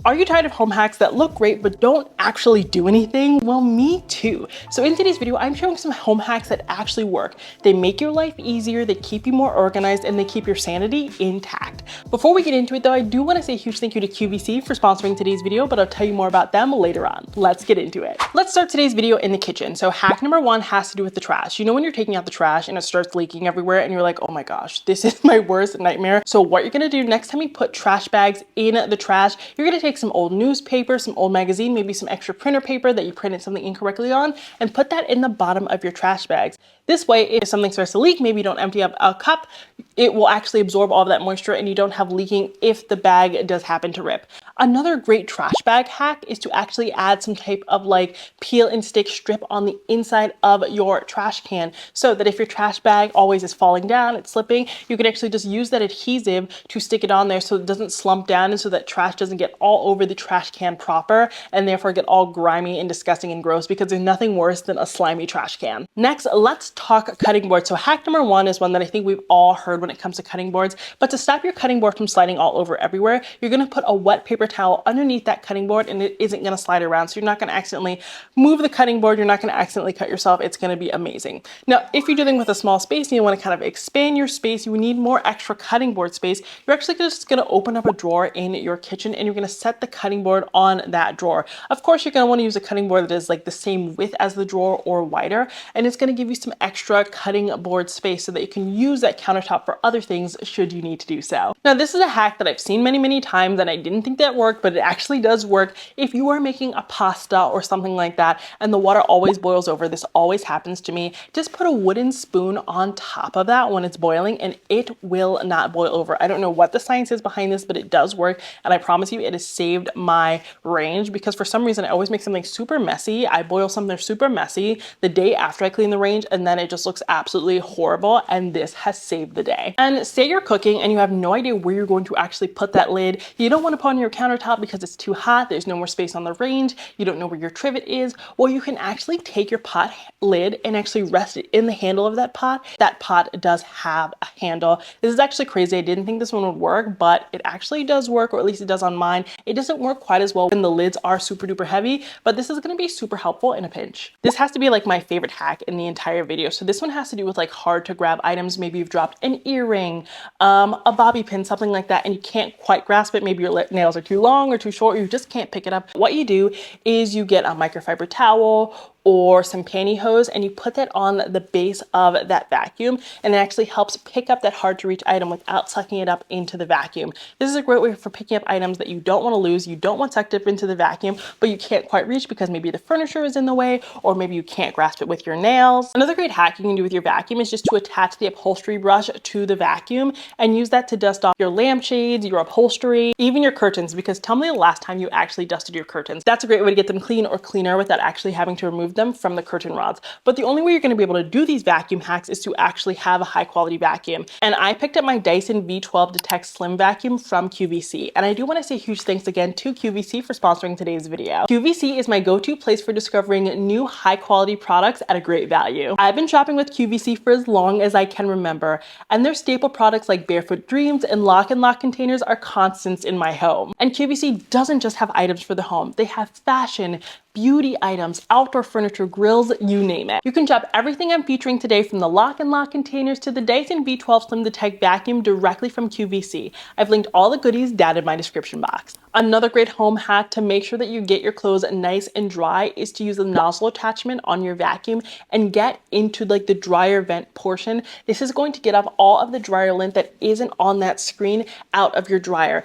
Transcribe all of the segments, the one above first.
Are you tired of home hacks that look great but don't actually do anything? Well, me too. So in today's video, I'm showing some home hacks that actually work. They make your life easier, they keep you more organized, and they keep your sanity intact. Before we get into it though, I do want to say a huge thank you to QVC for sponsoring today's video, but I'll tell you more about them later on. Let's get into it. Let's start today's video in the kitchen. So hack number one has to do with the trash. You know when you're taking out the trash and it starts leaking everywhere and you're like, oh my gosh, this is my worst nightmare. So what you're gonna do next time you put trash bags in the trash, you're gonna take some old newspaper, some old magazine, maybe some extra printer paper that you printed something incorrectly on, and put that in the bottom of your trash bags. This way, if something starts to leak, maybe you don't empty up a cup, it will actually absorb all of that moisture and you don't have leaking if the bag does happen to rip. Another great trash bag hack is to actually add some type of like peel and stick strip on the inside of your trash can, so that if your trash bag always is falling down, it's slipping, you can actually just use that adhesive to stick it on there so it doesn't slump down and so that trash doesn't get all over the trash can proper and therefore get all grimy and disgusting and gross, because there's nothing worse than a slimy trash can. Next, let's talk cutting boards. So hack number one is one that I think we've all heard when it comes to cutting boards, but to stop your cutting board from sliding all over everywhere, you're gonna put a wet paper towel underneath that cutting board and it isn't gonna slide around. So you're not gonna accidentally move the cutting board, you're not gonna accidentally cut yourself. It's gonna be amazing. Now, if you're dealing with a small space and you wanna kind of expand your space, you need more extra cutting board space, you're actually just gonna open up a drawer in your kitchen and you're gonna set the cutting board on that drawer. Of course, you're gonna wanna use a cutting board that is like the same width as the drawer or wider, and it's gonna give you some extra cutting board space so that you can use that countertop for other things should you need to do so. Now, this is a hack that I've seen many times and I didn't think that worked, but it actually does work. If you are making a pasta or something like that and the water always boils over, this always happens to me, just put a wooden spoon on top of that when it's boiling and it will not boil over. I don't know what the science is behind this, but it does work, and I promise you it has saved my range, because for some reason I always make something super messy. I boil something super messy the day after I clean the range and then it just looks absolutely horrible, and this has saved the day. And say you're cooking and you have no idea where you're going to actually put that lid. You don't want to put on your countertop because it's too hot, there's no more space on the range, you don't know where your trivet is. Well, you can actually take your pot lid and actually rest it in the handle of that pot. That pot does have a handle. This is actually crazy. I didn't think this one would work, but it actually does work, or at least it does on mine. It doesn't work quite as well when the lids are super duper heavy, but this is going to be super helpful in a pinch. This has to be like my favorite hack in the entire video. So this one has to do with like hard to grab items. Maybe you've dropped an earring, a bobby pin, something like that, and you can't quite grasp it. Maybe your nails are too long or too short, or you just can't pick it up. What you do is you get a microfiber towel or some pantyhose and you put that on the base of that vacuum, and it actually helps pick up that hard to reach item without sucking it up into the vacuum. This is a great way for picking up items that you don't want to lose, you don't want sucked up into the vacuum, but you can't quite reach because maybe the furniture is in the way, or maybe you can't grasp it with your nails. Another great hack you can do with your vacuum is just to attach the upholstery brush to the vacuum and use that to dust off your lampshades, your upholstery, even your curtains, because tell me the last time you actually dusted your curtains. That's a great way to get them clean or cleaner without actually having to remove them from the curtain rods. But the only way you're going to be able to do these vacuum hacks is to actually have a high quality vacuum. And I picked up my Dyson V12 Detect Slim Vacuum from QVC. And I do want to say huge thanks again to QVC for sponsoring today's video. QVC is my go-to place for discovering new high quality products at a great value. I've been shopping with QVC for as long as I can remember, and their staple products like Barefoot Dreams and Lock and Lock containers are constants in my home. And QVC doesn't just have items for the home, they have fashion, beauty items, outdoor furniture, grills, you name it. You can shop everything I'm featuring today, from the Lock and Lock containers to the Dyson V12 Slim Detect Vacuum, directly from QVC. I've linked all the goodies down in my description box. Another great home hack to make sure that you get your clothes nice and dry is to use the nozzle attachment on your vacuum and get into like the dryer vent portion. This is going to get off all of the dryer lint that isn't on that screen out of your dryer.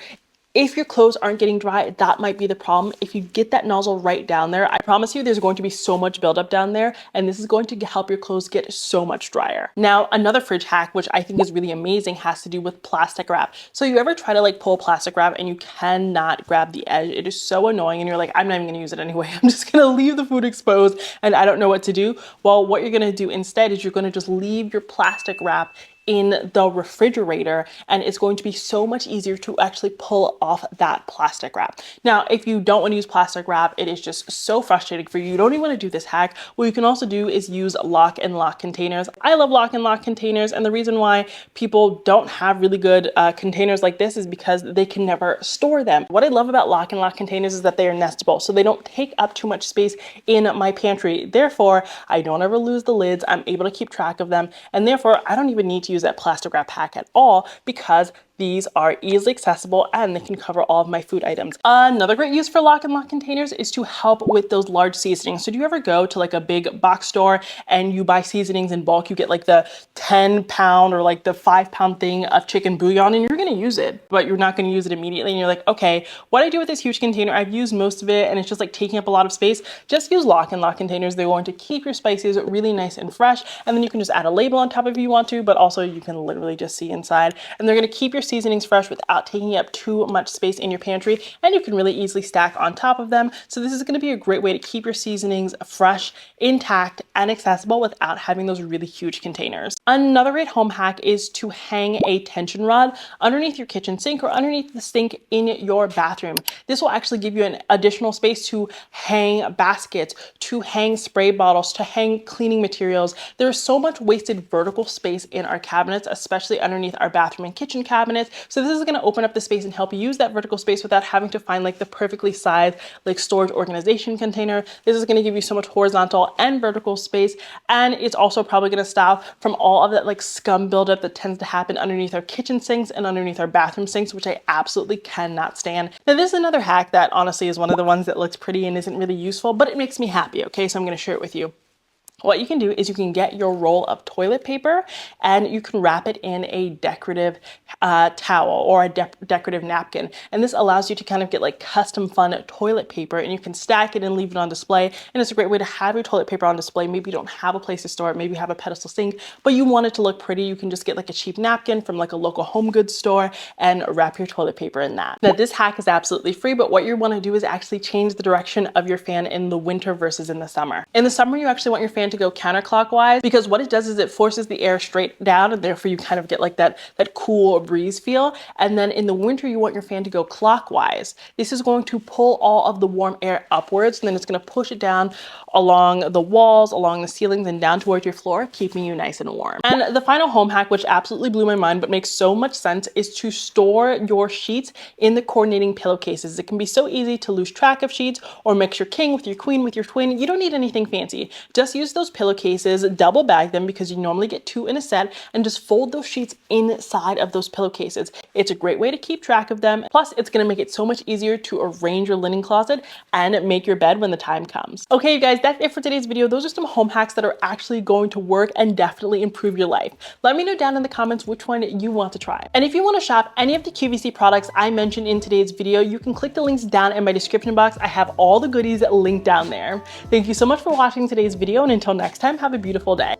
If your clothes aren't getting dry, that might be the problem. If you get that nozzle right down there, I promise you there's going to be so much buildup down there, and this is going to help your clothes get so much drier. Now, another fridge hack, which I think is really amazing, has to do with plastic wrap. So you ever try to like pull plastic wrap and you cannot grab the edge? It is so annoying and you're like, I'm not even gonna use it anyway. I'm just gonna leave the food exposed and I don't know what to do. Well, what you're gonna do instead is you're gonna just leave your plastic wrap in the refrigerator, and it's going to be so much easier to actually pull off that plastic wrap. Now, if you don't want to use plastic wrap, it is just so frustrating for you. You don't even want to do this hack. What you can also do is use lock and lock containers. I love lock and lock containers, and the reason why people don't have really good containers like this is because they can never store them. What I love about lock and lock containers is that they are nestable, so they don't take up too much space in my pantry. Therefore, I don't ever lose the lids. I'm able to keep track of them, and therefore I don't even need to use that plastic wrap hack at all because these are easily accessible and they can cover all of my food items. Another great use for lock and lock containers is to help with those large seasonings. So do you ever go to like a big box store and you buy seasonings in bulk? You get like the 10-pound or like the 5-pound thing of chicken bouillon, and you're gonna use it, but you're not gonna use it immediately. And you're like, okay, what do I do with this huge container? I've used most of it and it's just like taking up a lot of space. Just use lock and lock containers. They're going to keep your spices really nice and fresh. And then you can just add a label on top if you want to, but also you can literally just see inside. And they're gonna keep your seasonings fresh without taking up too much space in your pantry, and you can really easily stack on top of them. So this is going to be a great way to keep your seasonings fresh, intact, and accessible without having those really huge containers. Another great home hack is to hang a tension rod underneath your kitchen sink or underneath the sink in your bathroom. This will actually give you an additional space to hang baskets, to hang spray bottles, to hang cleaning materials. There's so much wasted vertical space in our cabinets, especially underneath our bathroom and kitchen cabinets. So this is going to open up the space and help you use that vertical space without having to find like the perfectly sized like storage organization container. This is going to give you so much horizontal and vertical space, and it's also probably going to stop from all of that like scum buildup that tends to happen underneath our kitchen sinks and underneath our bathroom sinks, which I absolutely cannot stand. Now this is another hack that honestly is one of the ones that looks pretty and isn't really useful, but it makes me happy. Okay, so I'm going to share it with you. What you can do is you can get your roll of toilet paper and you can wrap it in a decorative towel or a decorative napkin. And this allows you to kind of get like custom fun toilet paper, and you can stack it and leave it on display. And it's a great way to have your toilet paper on display. Maybe you don't have a place to store it. Maybe you have a pedestal sink, but you want it to look pretty. You can just get like a cheap napkin from like a local home goods store and wrap your toilet paper in that. Now this hack is absolutely free, but what you want to do is actually change the direction of your fan in the winter versus in the summer. In the summer, you actually want your fan to go counterclockwise, because what it does is it forces the air straight down, and therefore you kind of get like that cool breeze feel. And then in the winter, you want your fan to go clockwise. This is going to pull all of the warm air upwards, and then it's going to push it down along the walls, along the ceilings, and down towards your floor, keeping you nice and warm. And the final home hack, which absolutely blew my mind but makes so much sense, is to store your sheets in the coordinating pillowcases. It can be so easy to lose track of sheets or mix your king with your queen with your twin. You don't need anything fancy. Just use those pillowcases, double bag them because you normally get 2 in a set, and just fold those sheets inside of those pillowcases. It's a great way to keep track of them. Plus, it's going to make it so much easier to arrange your linen closet and make your bed when the time comes. Okay, you guys, that's it for today's video. Those are some home hacks that are actually going to work and definitely improve your life. Let me know down in the comments which one you want to try. And if you want to shop any of the QVC products I mentioned in today's video, you can click the links down in my description box. I have all the goodies linked down there. Thank you so much for watching today's video, and until next time, have a beautiful day.